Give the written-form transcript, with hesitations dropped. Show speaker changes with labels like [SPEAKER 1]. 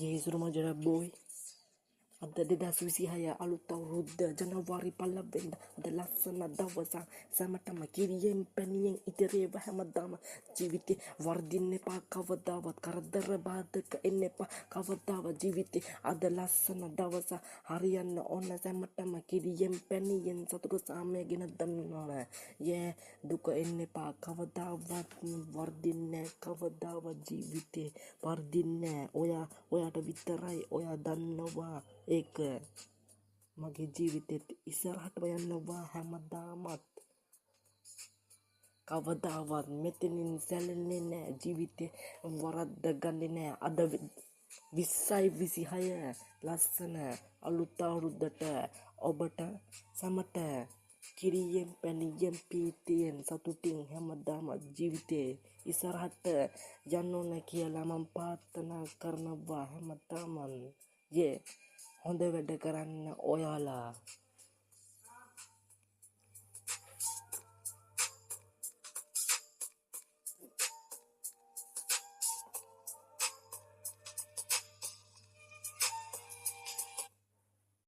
[SPEAKER 1] Yesurumaja boy. Ada 2026 අලුත් අවුරුද්ද ජනවාරි 15 වෙනිදා අද ලස්සන දවසක් සැමටම කිරියෙන් පැණියෙන් ඉදිරියව හැමදාම ජීවිතේ වර්ධින්න එපා කවදාවත් කරදර බාධක එන්න එපා කවදාවත් ජීවිතේ අද ලස්සන දවසක් හරියන්න ඕන සැමටම කිරියෙන් පැණියෙන් සතුට සාමයගෙන දන්නවා දුක එන්න එපා කවදාවත් වර්ධින්නේ කවදාවත් ජීවිතේ වර්ධින්නේ ඔයාට විතරයි ඔයා දන්නවා ඒක මගේ ජීවිතෙත් ඉස්සරහට යනවා හැමදාමත් කවදාවත් මෙතනින් සැලෙන්නේ නෑ ජීවිතේ වරද්ද ගන්නේ නෑ අද 2026 ලස්සන අලුත් අවුරුද්දට ඔබට සමට කිරියෙන් පැණියෙන් පීතියෙන් සතුටින් හැමදාම ජීවිතේ ඉස්සරහට යන්න ඕන කියලා මම ප්‍රාර්ථනා කරනවා හැමදාම හොඳ වැඩ කරන්න ඔයාලා